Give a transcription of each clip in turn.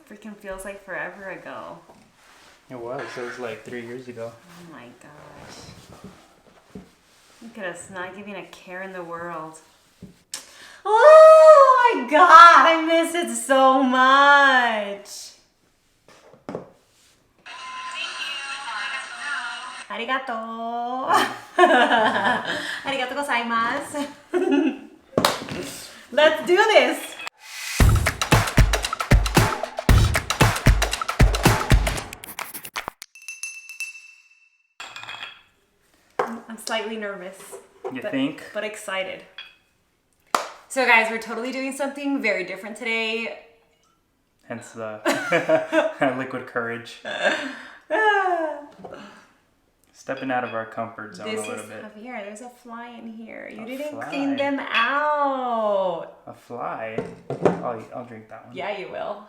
freaking feels like forever ago. It was like 3 years ago. Oh my gosh. Look at us not giving a care in the world. Oh my god, I miss it so much. Arigato. Arigato gozaimasu. Let's do this. I'm slightly nervous. You think? But excited. So guys, we're totally doing something very different today. Hence the liquid courage. Stepping out of our comfort zone a little bit. Javier, there's a fly in here. You didn't fly. clean them out. A fly? I'll drink that one. Yeah, you will.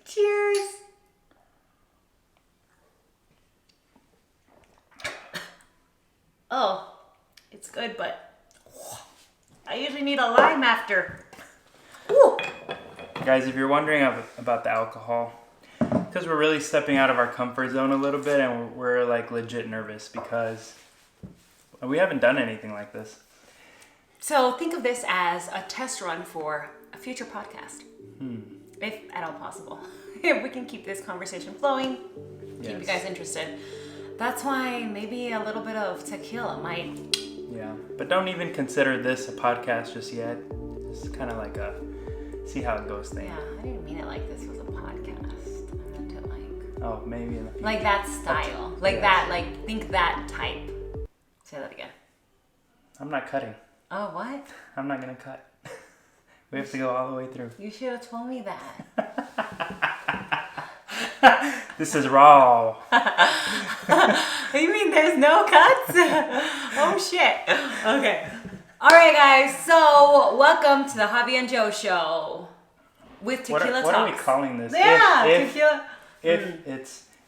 Cheers. Oh, it's good, but I usually need a lime after. Ooh. Guys, if you're wondering about the alcohol, because we're really stepping out of our comfort zone a little bit, and we're like legit nervous because we haven't done anything like this. So think of this as a test run for a future podcast, if at all possible. If we can keep this conversation flowing, keep you guys interested. That's why maybe a little bit of tequila might. Yeah, but don't even consider this a podcast just yet. It's kind of like a see how it goes thing. Yeah, I didn't mean it like this was a podcast. I meant it like. Oh, maybe in the future. Like that style. Like that, like think that type. Say that again. I'm not cutting. Oh, what? I'm not going to cut. We have to go all the way through. You should have told me that. This is raw. You mean there's no cuts? Oh, shit. Okay. All right, guys. So, welcome to the Javi and Joe show with Tequila Talks. What are we calling this? Yeah, tequila.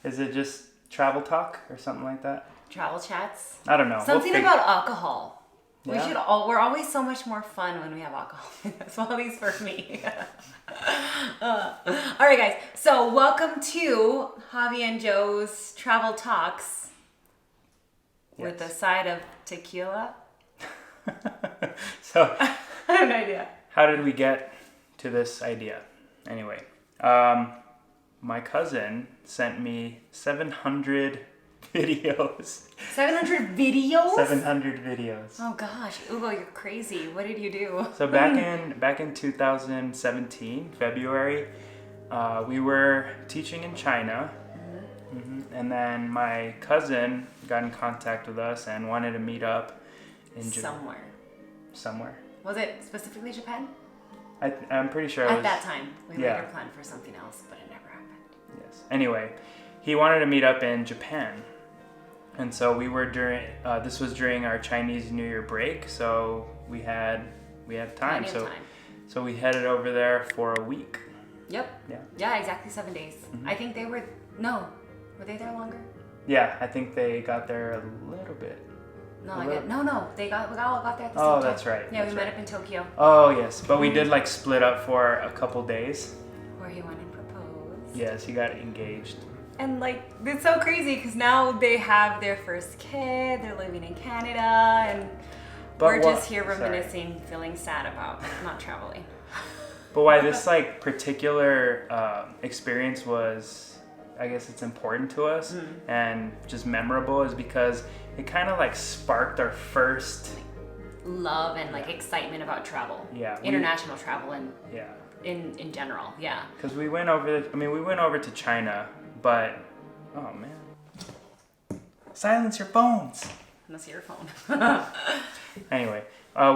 Is it just travel talk or something like that? Travel chats. I don't know. Something about alcohol. Yeah. We're always so much more fun when we have alcohol. That's at least for me. All right, guys. So welcome to Javi and Joe's Travel Talks with a side of tequila. So I have no idea. How did we get to this idea? Anyway, my cousin sent me 700 videos. 700 videos? 700 videos. Oh gosh, Ugo, you're crazy. What did you do? So back in 2017, February, we were teaching in China, and then my cousin got in contact with us and wanted to meet up in Somewhere. Was it specifically Japan? I'm pretty sure. At that time, we later planned for something else, but it never happened. Yes. Anyway, he wanted to meet up in Japan. And so we were this was during our Chinese New Year break, so we had time. So we headed over there for a week. Yep. Yeah. Yeah, exactly 7 days. I think were they there longer? Yeah, I think they got there a little bit. No, we got there at the same time. Oh, that's right. Yeah, we met up in Tokyo. Oh, yes. But we did like split up for a couple days. Where he went and proposed. Yes, he got engaged. And like, it's so crazy because now they have their first kid, they're living in Canada, and we're just here reminiscing, feeling sad about not traveling. But why this like particular experience was, I guess it's important to us and just memorable is because it kind of like sparked our first love and like excitement about travel. Yeah. International travel and in general, yeah. Because we went over to China, but oh man, silence your phones. Unless your phone. Anyway,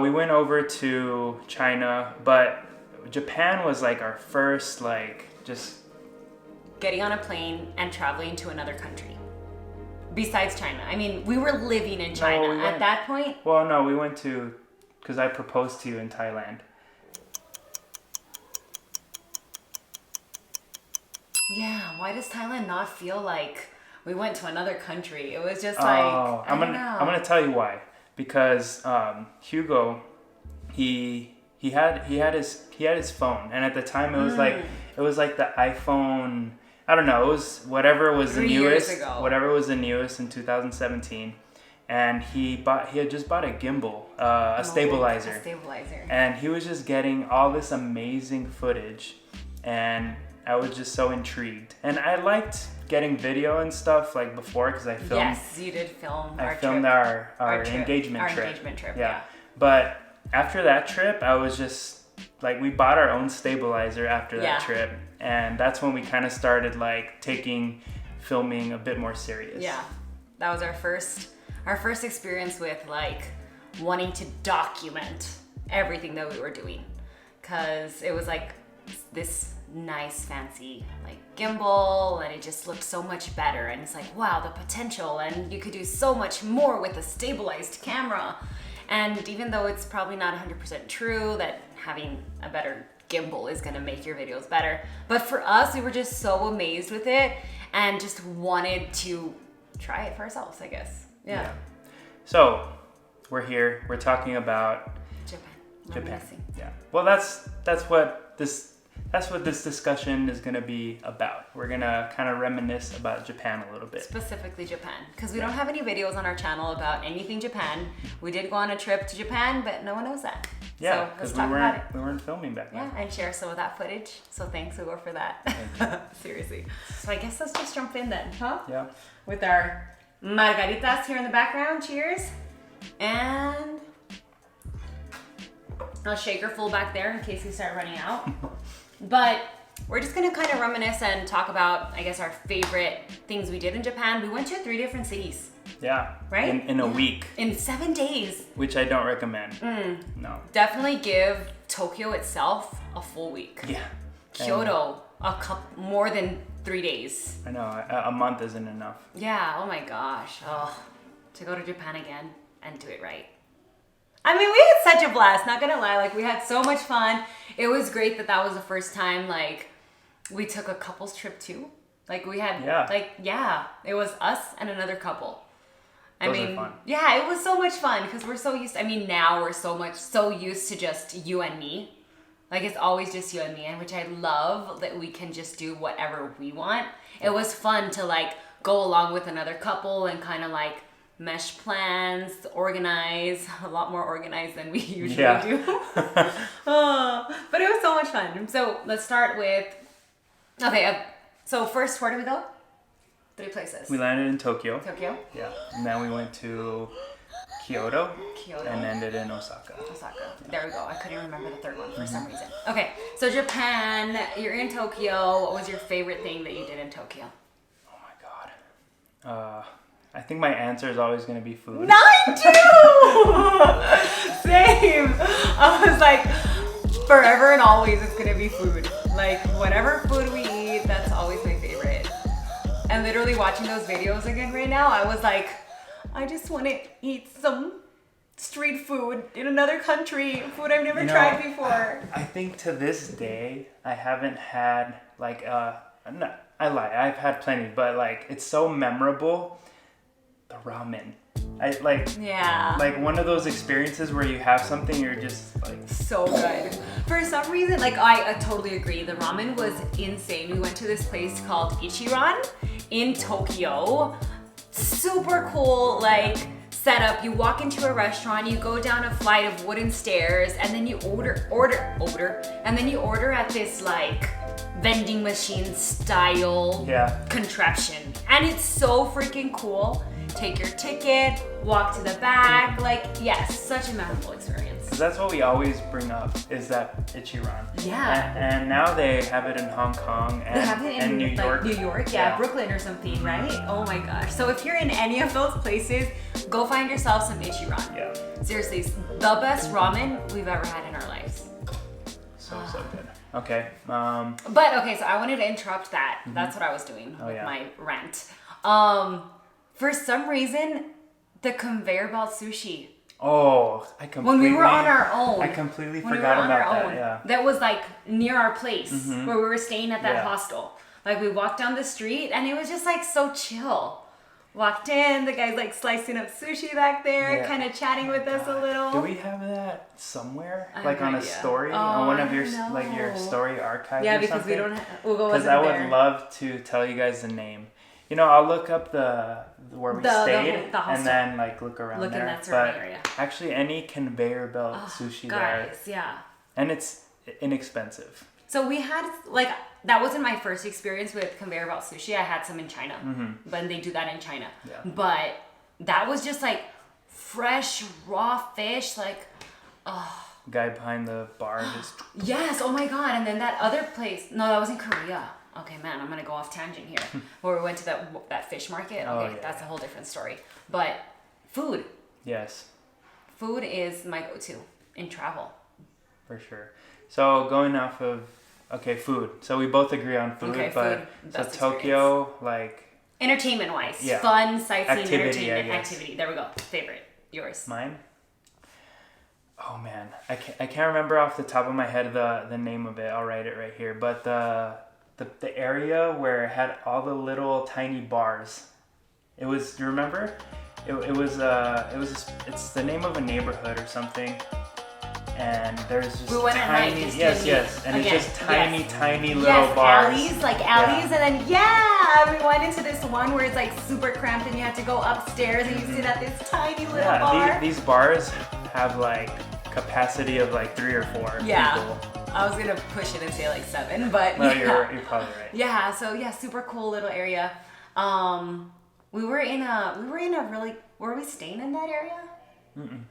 we went over to China, but Japan was like our first like just getting on a plane and traveling to another country. Besides China. I mean, we were living in China at that point. Well, no, we went because I proposed to you in Thailand. Yeah, why does Thailand not feel like we went to another country? It was just I'm gonna tell you why. Because Hugo, he he had his phone, and at the time it was like the iPhone. I don't know. It was whatever was the 3 newest. years ago. Whatever was the newest in 2017, and he had just bought a gimbal, a stabilizer. A stabilizer. And he was just getting all this amazing footage, and I was just so intrigued. And I liked getting video and stuff like before because I filmed. Yes, you did film. I filmed our engagement trip. Our engagement trip. Yeah. But after that trip, I was just like, we bought our own stabilizer after that trip, and that's when we kind of started like taking filming a bit more serious. Yeah, that was our first experience with like wanting to document everything that we were doing, because it was like this nice fancy like gimbal, and it just looked so much better, and it's like, wow, the potential, and you could do so much more with a stabilized camera. And even though it's probably not 100% true that having a better gimbal is gonna make your videos better, but for us, we were just so amazed with it and just wanted to try it for ourselves, I guess. Yeah. So we're here. We're talking about Japan. Japan. Yeah. Well, that's what this discussion is going to be about. We're going to kind of reminisce about Japan a little bit. Specifically Japan, because we don't have any videos on our channel about anything Japan. We did go on a trip to Japan, but no one knows that. Yeah, because we weren't filming back then. Yeah, and share some of that footage. So thanks, Ugo, for that. Seriously. So I guess let's just jump in then, huh? Yeah. With our margaritas here in the background. Cheers. And I'll shake her full back there in case we start running out. But we're just gonna kind of reminisce and talk about, I guess, our favorite things we did in Japan. We went to 3 different cities. Yeah. Right? In a week. In 7 days. Which I don't recommend. No. Definitely give Tokyo itself a full week. Yeah. Kyoto, more than 3 days. I know, a month isn't enough. Yeah, oh my gosh. Oh, to go to Japan again and do it right. I mean, we had such a blast, not gonna lie. Like, we had so much fun. It was great that was the first time, like, we took a couples trip too. Like, we had, it was us and another couple. Those are fun. Yeah, it was so much fun because we're so used to, now we're so used to just you and me. Like, it's always just you and me, and which I love that we can just do whatever we want. It was fun to, like, go along with another couple and kind of, like, mesh plans, organize, a lot more organized than we usually do. But it was so much fun. So let's start with, so first, where did we go? 3 places. We landed in Tokyo. Tokyo? Yeah. And then we went to Kyoto. And ended in Osaka. Osaka. There we go. I couldn't remember the third one for some reason. Okay, so Japan, you're in Tokyo. What was your favorite thing that you did in Tokyo? Oh my God. I think my answer is always going to be food. Mine too! Same. I was like, forever and always it's going to be food. Like, whatever food we eat, that's always my favorite. And literally watching those videos again right now, I was like, I just want to eat some street food in another country, food I've never tried before. I think to this day, I haven't had, like, no, I lie, I've had plenty, but, like, it's so memorable. The ramen. Like one of those experiences where you have something, you're just like so good. For some reason, like I totally agree. The ramen was insane. We went to this place called Ichiran in Tokyo. Super cool, like setup. You walk into a restaurant, you go down a flight of wooden stairs, and then you order at this like vending machine style contraption. And it's so freaking cool. Take your ticket, walk to the back, like, yes, such a memorable experience. Because that's what we always bring up, is that Ichiran. Yeah. And now they have it in Hong Kong and, they have it in New York. New York, yeah, Brooklyn or something, right? Oh my gosh. So if you're in any of those places, go find yourself some Ichiran. Yeah. Seriously, the best ramen we've ever had in our lives. So good. Okay. But okay, so I wanted to interrupt that. Mm-hmm. That's what I was doing with my rant. For some reason, the conveyor belt sushi. Oh, when we were on our own. I completely forgot about that. Yeah. That was like near our place where we were staying at that hostel. Like we walked down the street and it was just like so chill. Walked in, the guy's like slicing up sushi back there, kind of chatting with us a little. Do we have that somewhere? I have Like no on a idea. story? On one of your like your story archives Yeah, or because something? we don't Ugo wasn't Because I would there. love to tell you guys the name. You know, I'll look up where we stayed the and then like look around Look there. in that surrounding area. Actually, any conveyor belt sushi there. Guys, yeah. And it's inexpensive. So we had, like, that wasn't my first experience with conveyor belt sushi. I had some in China. But they do that in China. Yeah. But that was just like fresh, raw fish, like, Guy behind the bar just... Yes, oh my God. And then that other place, no, that was in Korea. Okay, man, I'm going to go off tangent here. Where we went to that fish market. Okay, that's a whole different story. But food. Yes. Food is my go-to in travel. For sure. So going off of, food. So we both agree on food, Okay, but food, so best Tokyo, like... Entertainment-wise. Yeah. Fun, sightseeing, Activity, activity. There we go. Favorite. Yours. Mine? Oh man, I can't remember off the top of my head the name of it. I'll write it right here. But the area where it had all the little tiny bars. It was. Do you remember? It's the name of a neighborhood or something. And there's just we went tiny. at night, Yes. And again, it's just tiny little bars. Alleys, and then we went into this one where it's like super cramped and you had to go upstairs and you sit at this tiny little bar. These bars have like capacity of like 3 or 4 people. I was gonna push it and say like 7, but no, you're probably right. Yeah, so super cool little area. We were in a really, were we staying in that area? Mm-mm.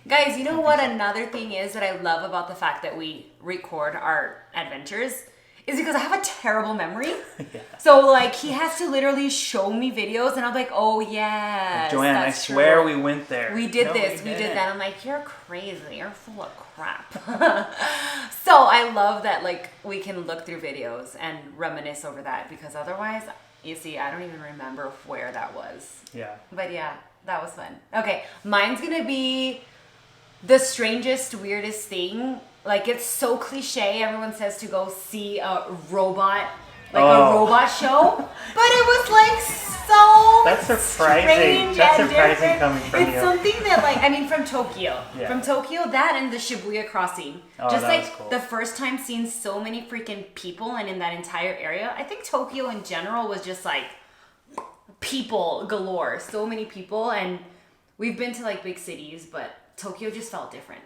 Guys, you know what another thing is that I love about the fact that we record our adventures is because I have a terrible memory. Yeah. So like he has to literally show me videos and I'm like, oh yeah. Joanne, I swear we went there. We did this, we did that. I'm like, you're crazy, you're full of crap. So I love that like we can look through videos and reminisce over that because otherwise, you see, I don't even remember where that was. Yeah. But yeah, that was fun. Okay, mine's gonna be the strangest, weirdest thing. Like it's so cliche. Everyone says to go see a robot, a robot show, but it was like so. That's surprising. That's surprising coming from you. It's something that from Tokyo. Yeah. From Tokyo, that and the Shibuya crossing. Oh, just that like was cool. the first time seeing so many freaking people and in that entire area. I think Tokyo in general was just like people galore. So many people, and we've been to like big cities, but Tokyo just felt different.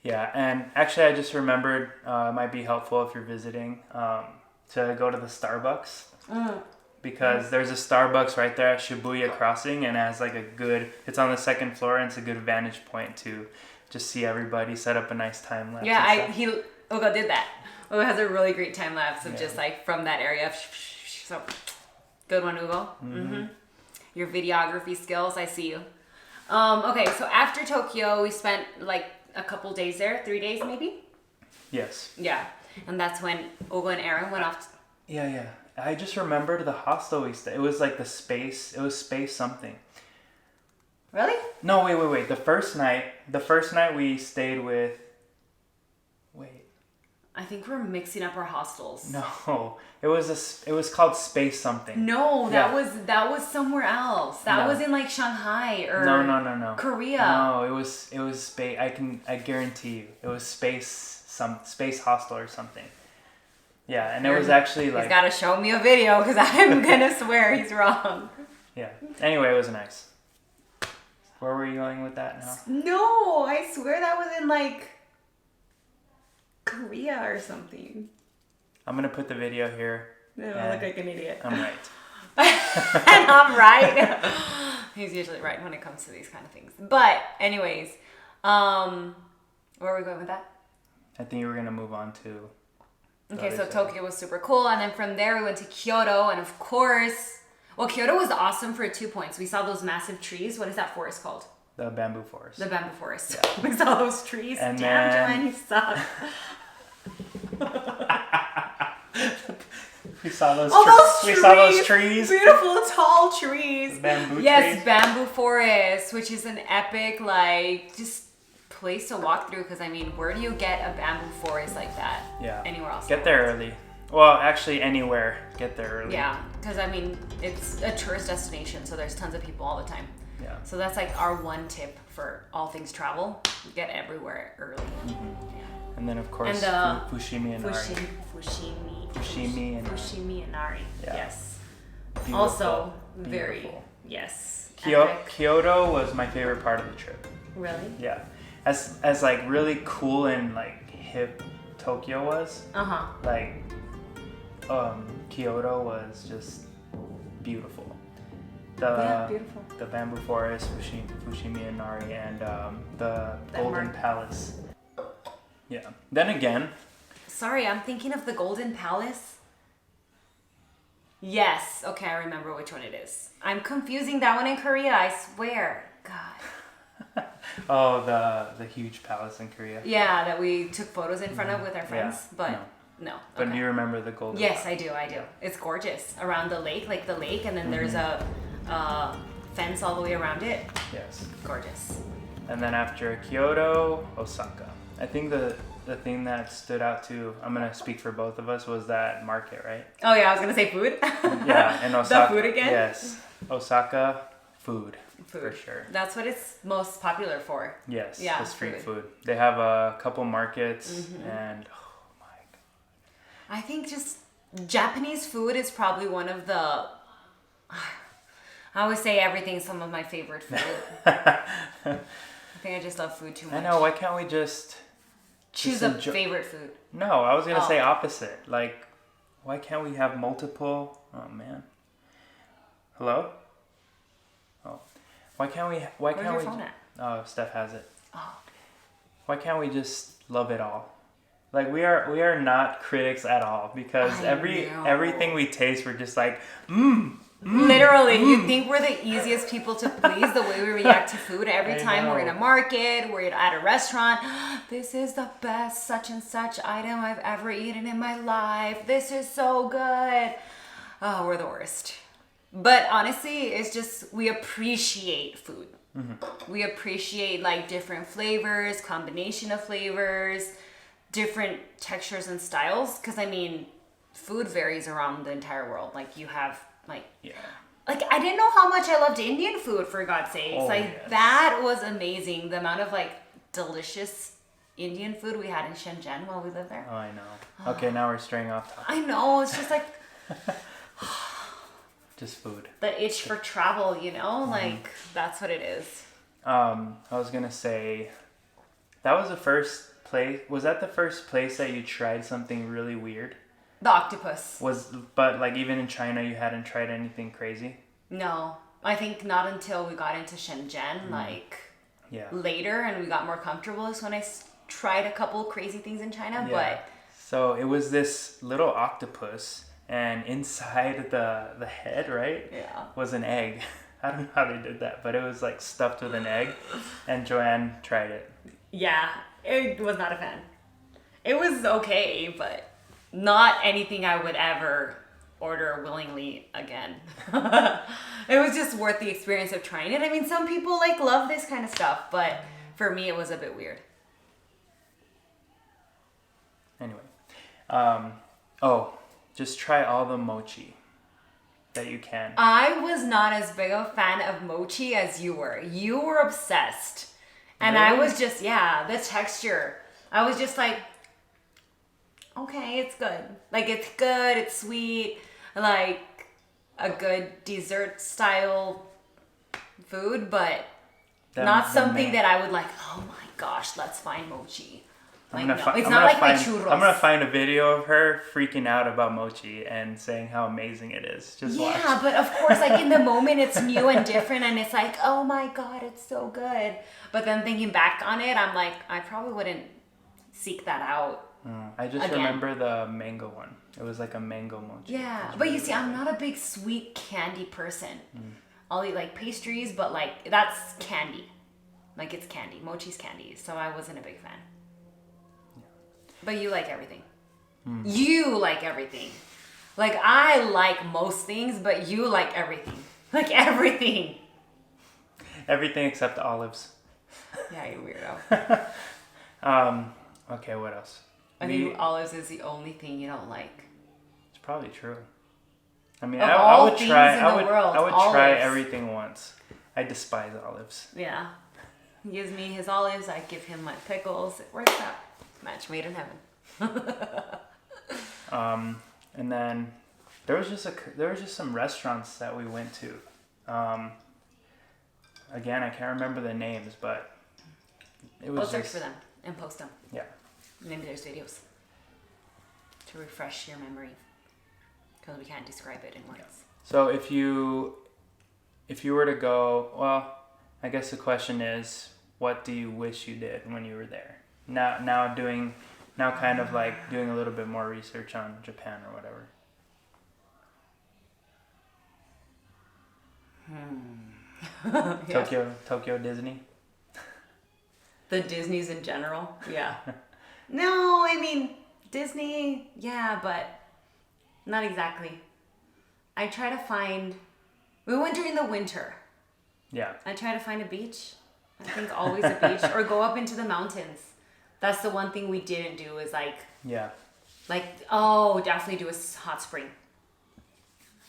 Yeah, and actually I just remembered, it might be helpful if you're visiting, to go to the Starbucks. Because there's a Starbucks right there at Shibuya Crossing and it has like it's on the 2nd floor and it's a good vantage point to just see everybody, set up a nice time lapse. Yeah, Ugo did that. Ugo has a really great time lapse of just like from that area. So, good one, Ugo. Mm-hmm. Your videography skills, I see you. Okay, so after Tokyo, we spent like a couple days there, 3 days maybe? Yes. Yeah, and that's when Ugo and Aaron went off. Yeah. I just remembered the hostel we stayed. It was like it was space something. Really? No, wait. The first night we stayed with... I think we're mixing up our hostels. No, it was called Space something. No, that was somewhere else. That was in like Shanghai or no. Korea. No, it was Space. I guarantee you, it was Space Hostel or something. Yeah, and it was actually like... He's got to show me a video because I'm gonna swear he's wrong. Yeah. Anyway, it was nice. Where were you going with that now? No, I swear that was in like Korea or something. I'm gonna put the video here. No, I look like an idiot. I'm right. And I'm right. He's usually right when it comes to these kind of things. But anyways, where are we going with that? I think we're gonna move on to... Okay, so Tokyo was super cool. And then from there we went to Kyoto. And of course, Kyoto was awesome for 2 points. We saw those massive trees. What is that forest called? The bamboo forest. The bamboo forest. Yeah. We saw those trees. And damn, then... Joanne, you suck. We saw those trees. We saw those trees. Beautiful, tall trees. Bamboo trees. Yes, bamboo forest, which is an epic, just place to walk through. Because, I mean, where do you get a bamboo forest like that? Yeah. Anywhere else? Get there early. Well, actually, anywhere, get there early. Yeah, because I mean, it's a tourist destination, so there's tons of people all the time. Yeah. So that's like our one tip for all things travel: get everywhere early. Mm-hmm. And then of course, and fushimi and nari. Fushimi and nari. Yeah. Yes. Beautiful. Also, very Beautiful. Yes. Kyoto was my favorite part of the trip. Really? Yeah. As like really cool and like hip Tokyo was. Like Kyoto was just beautiful. Beautiful. The bamboo forest, Fushimi and Nari, and the Golden Palace. Yeah. Then again. Sorry, I'm thinking of the Golden Palace. Yes. Okay, I remember which one it is. I'm confusing that one in Korea, I swear. God. Oh, the huge palace in Korea. Yeah, that we took photos in front of with our friends. Yeah. But no. But do you remember the Golden Yes, Palace? I do. It's gorgeous. Around the lake, and then there's a fence all the way around it. Yes. Gorgeous. And then after Kyoto, Osaka. I think the thing that stood out too, I'm going to speak for both of us, was that market, right? Oh yeah, I was going to say food. Yeah, and Osaka. The food again? Yes. Osaka, food. For sure. That's what it's most popular for. Yes, yeah, the street food. They have a couple markets and oh my god. I think just Japanese food is probably one of the... I always say everything's some of my favorite food. I think I just love food too much. I know, why can't we just choose a favorite food? No, I was going to say opposite. Like, why can't we have multiple... Oh man. Hello? Oh. Why can't we... Where's your phone at? Oh, Steph has it. Oh. Why can't we just love it all? Like, we are not critics at all, because everything we taste, we're just like, Literally, you think we're the easiest people to please the way we react to food every time we're in a market, we're at a restaurant. This is the best such and such item I've ever eaten in my life. This is so good. Oh, we're the worst. But honestly, it's just we appreciate food. We appreciate like different flavors, combination of flavors, different textures and styles. Because I mean, food varies around the entire world. Like you have like I didn't know how much I loved Indian food, for God's sakes. That was amazing. The amount of like delicious Indian food we had in Shenzhen while we lived there. Oh, I know. Okay, now we're straying off topic. I know. It's just like just food. The itch for travel, you know? Like that's what it is. I was gonna say that was the first place. Was that the first place that you tried something really weird? The octopus. But like even in China, you hadn't tried anything crazy? No, I think not until we got into Shenzhen, later, and we got more comfortable is when I tried a couple crazy things in China. But so it was this little octopus, and inside the head, right? Yeah. Was an egg. I don't know how they did that, but it was like stuffed with an egg, and Joanne tried it. Yeah, it was not a fan. It was okay, but not anything I would ever order willingly again. It was just worth the experience of trying it. I mean, some people like love this kind of stuff, but for me it was a bit weird. Anyway, just try all the mochi that you can. I was not as big a fan of mochi as you were. You were obsessed. And really? I was just, the texture. I was just like, okay, it's good. Like, it's good, it's sweet, like a good dessert style food, but not something that I would like, oh my gosh, let's find mochi. Like, no, it's not like my churros. I'm gonna find a video of her freaking out about mochi and saying how amazing it is. Just watch. Yeah, but of course, like in the moment, it's new and different, and it's like, oh my god, it's so good. But then thinking back on it, I'm like, I probably wouldn't seek that out. I just remember the mango one. It was like a mango mochi. Yeah, but you see, I'm not a big sweet candy person. I'll eat like pastries, but like that's candy. Like it's candy. Mochi's candy. So I wasn't a big fan. But you like everything. You like everything. Like I like most things, but you like everything. Like everything. Everything except olives. Yeah, you weirdo. Okay, what else? I think olives is the only thing you don't like. probably true. I mean, Of I all would things try. in I the would. world, I would try olives. everything once. I despise olives. Yeah. He gives me his olives, I give him my pickles. It works out. Match made in heaven. And then there was just some restaurants that we went to. Again, I can't remember the names, but it was We'll search for them and post them. Yeah. Maybe there's videos to refresh your memory, because we can't describe it in words. So if you were to go, well, I guess the question is, what do you wish you did when you were there? Now kind of like doing a little bit more research on Japan or whatever. Yeah. Tokyo Disney. The Disneys in general, yeah. No, I mean Disney, yeah, but not exactly. I try to find. We went during the winter. Yeah. I try to find a beach. I think always a beach, or go up into the mountains. That's the one thing we didn't do, is definitely do a hot spring.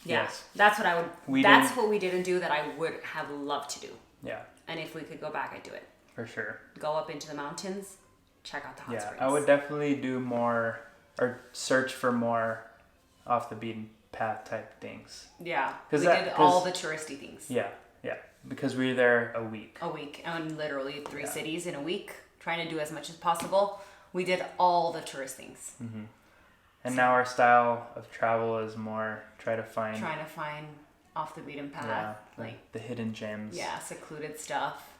Yeah, Yes. that's what I would. That's what we didn't do that I would have loved to do. Yeah. And if we could go back, I'd do it. For sure. Go up into the mountains, check out the hot springs. I would definitely do more, or search for more off the beaten path type things. Yeah, we did all the touristy things. Yeah, because we were there a week. And literally 3 cities in a week, trying to do as much as possible. We did all the tourist things. Mm-hmm. And now our style of travel is more trying to find off the beaten path, like the hidden gems. Yeah, secluded stuff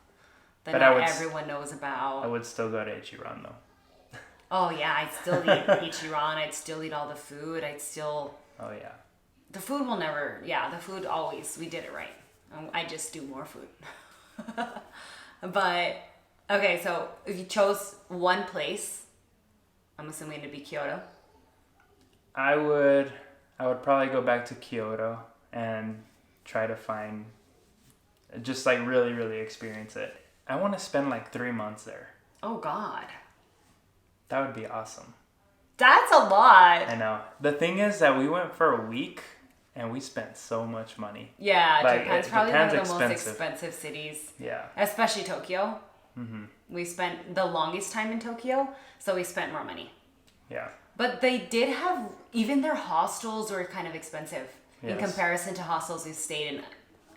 that but not everyone knows about. I would still go to Ichiran though. Oh yeah, I'd still eat Ichiran. I'd still eat all the food. Oh yeah. The food will never. Yeah, the food always. We did it right. I just do more food. But okay, so if you chose one place, I'm assuming it'd be Kyoto. I would probably go back to Kyoto and try to find, just like really, really experience it. I want to spend like 3 months there. Oh God. That would be awesome. That's a lot. I know. The thing is that we went for a week and we spent so much money. Yeah, Japan's probably one of the expensive. most expensive cities. Yeah. Especially Tokyo. Mm-hmm. We spent the longest time in Tokyo, so we spent more money. Yeah. But they did have, even their hostels were kind of expensive in comparison to hostels we stayed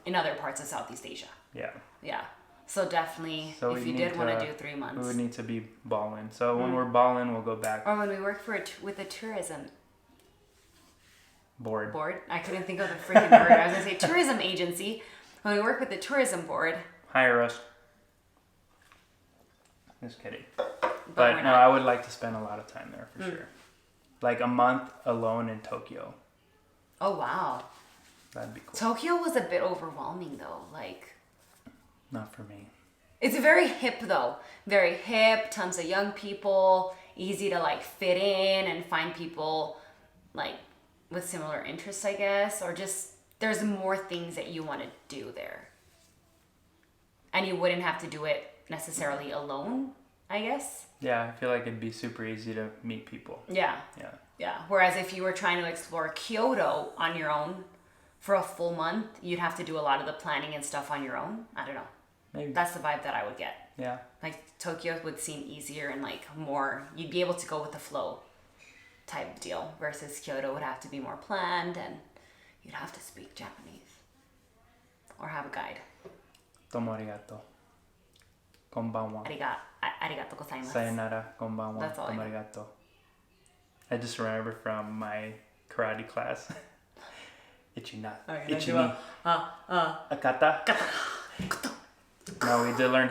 in other parts of Southeast Asia. Yeah. Yeah. So definitely, if you did want to do 3 months. We would need to be balling. So when we're balling, we'll go back. Or when we worked with a tourism board. I couldn't think of the freaking word. I was going to say tourism agency. When we work with the tourism board. Hire us. Just kidding. But no, I would like to spend a lot of time there for sure. Like a month alone in Tokyo. Oh, wow. That'd be cool. Tokyo was a bit overwhelming though. Not for me. It's very hip though. Very hip, tons of young people, easy to fit in and find people with similar interests, I guess, or just there's more things that you want to do there. And you wouldn't have to do it necessarily alone, I guess. Yeah, I feel like it'd be super easy to meet people. Yeah. Whereas if you were trying to explore Kyoto on your own for a full month, you'd have to do a lot of the planning and stuff on your own. I don't know. Maybe. That's the vibe that I would get. Yeah. Tokyo would seem easier and more, you'd be able to go with the flow type deal, versus Kyoto would have to be more planned and you'd have to speak Japanese or have a guide. Domo arigato. Konbanwa. Arigato gozaimasu. Sayonara. Konbanwa. That's all I know. Domo arigato. I just remember from my karate class. Ichina. Ichini. Akata. No, we did learn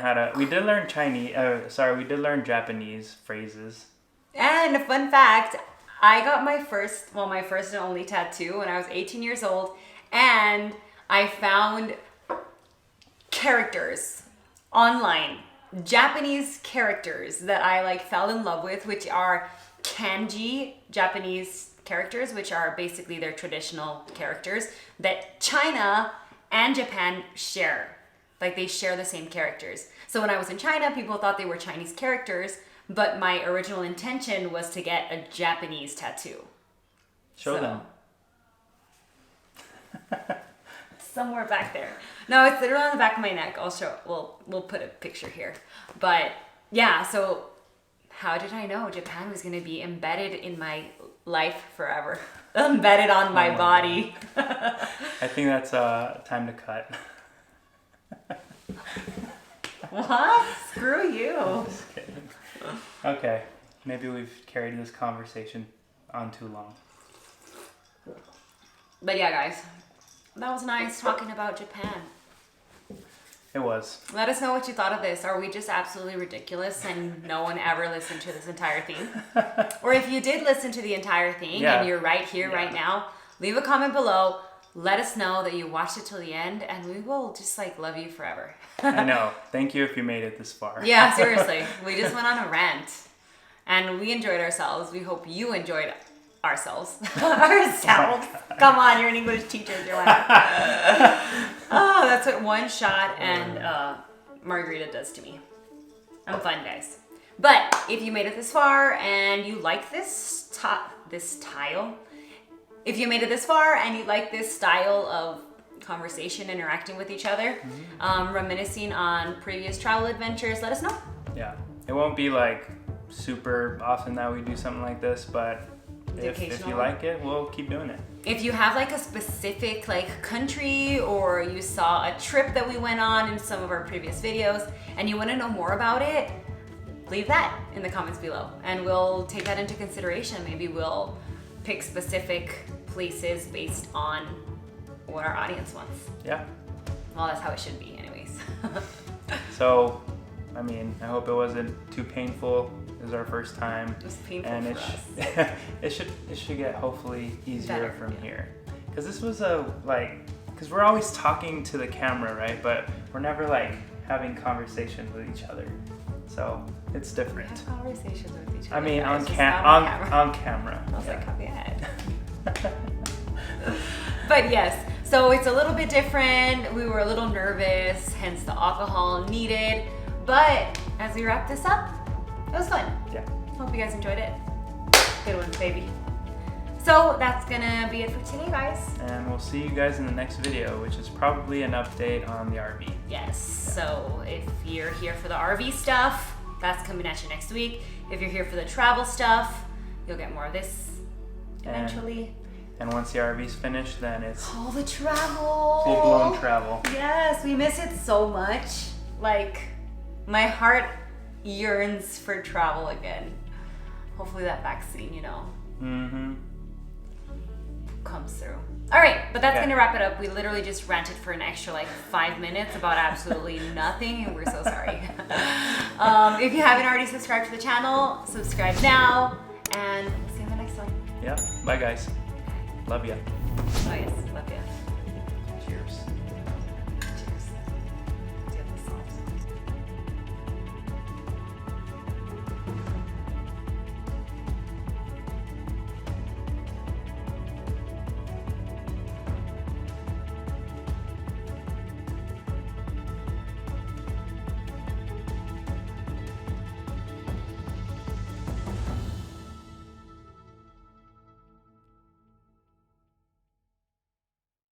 Chinese. We did learn Japanese phrases. And a fun fact, I got my first and only tattoo when I was 18 years old, and I found characters online, Japanese characters that I fell in love with, which are kanji Japanese characters, which are basically their traditional characters that China and Japan share. They share the same characters. So when I was in China, people thought they were Chinese characters, but my original intention was to get a Japanese tattoo. Show them. Somewhere back there. No, it's literally on the back of my neck. I'll show. We'll put a picture here. But yeah, so how did I know Japan was going to be embedded in my life forever? Embedded on my body. I think that's time to cut. What? Screw you. Just kidding. Okay, maybe we've carried this conversation on too long. But yeah, guys, that was nice talking about Japan. It was. Let us know what you thought of this. Are we just absolutely ridiculous and no one ever listened to this entire thing? Or if you did listen to the entire thing and you're right here, right now, leave a comment below. Let us know that you watched it till the end and we will just like love you forever. I know. Thank you if you made it this far. Yeah, seriously. We just went on a rant and we enjoyed ourselves. We hope you enjoyed ourselves. Ourselves. Come on, you're an English teacher. You're like, oh, that's what one shot and margarita does to me. I'm fun, guys. But if you made it this far and you like this style, if you made it this far and you like this style of conversation, interacting with each other, reminiscing on previous travel adventures, let us know. Yeah, it won't be like super often that we do something like this, but if you like it, we'll keep doing it. If you have like a specific like country or you saw a trip that we went on in some of our previous videos and you want to know more about it, leave that in the comments below and we'll take that into consideration. Maybe we'll pick specific places based on what our audience wants. Yeah. Well, that's how it should be anyways. So, I mean, I hope it wasn't too painful. It was our first time. It was painful and for us. it should get hopefully easier Better, from here. Because this was because we're always talking to the camera, right? But we're never like having conversations with each other. So it's different. We have conversations with each other. I mean, on camera. I was like, copy ahead. But yes, so it's a little bit different. We were a little nervous, hence the alcohol needed. But as we wrap this up, it was fun. Yeah. Hope you guys enjoyed it. Good one, baby. So that's gonna be it for today, guys. And we'll see you guys in the next video, which is probably an update on the RV. Yes, so if you're here for the RV stuff, that's coming at you next week. If you're here for the travel stuff, you'll get more of this eventually. And once the RV's finished, then it's all the travel. Full-blown travel. Yes, we miss it so much. Like, my heart yearns for travel again. Hopefully that vaccine, comes through. All right, but that's gonna wrap it up. We literally just ranted for an extra like 5 minutes about absolutely nothing, and we're so sorry. If you haven't already subscribed to the channel, subscribe now, and see you in the next one. Yeah, bye guys. Love ya. Oh yes, love ya. Cheers.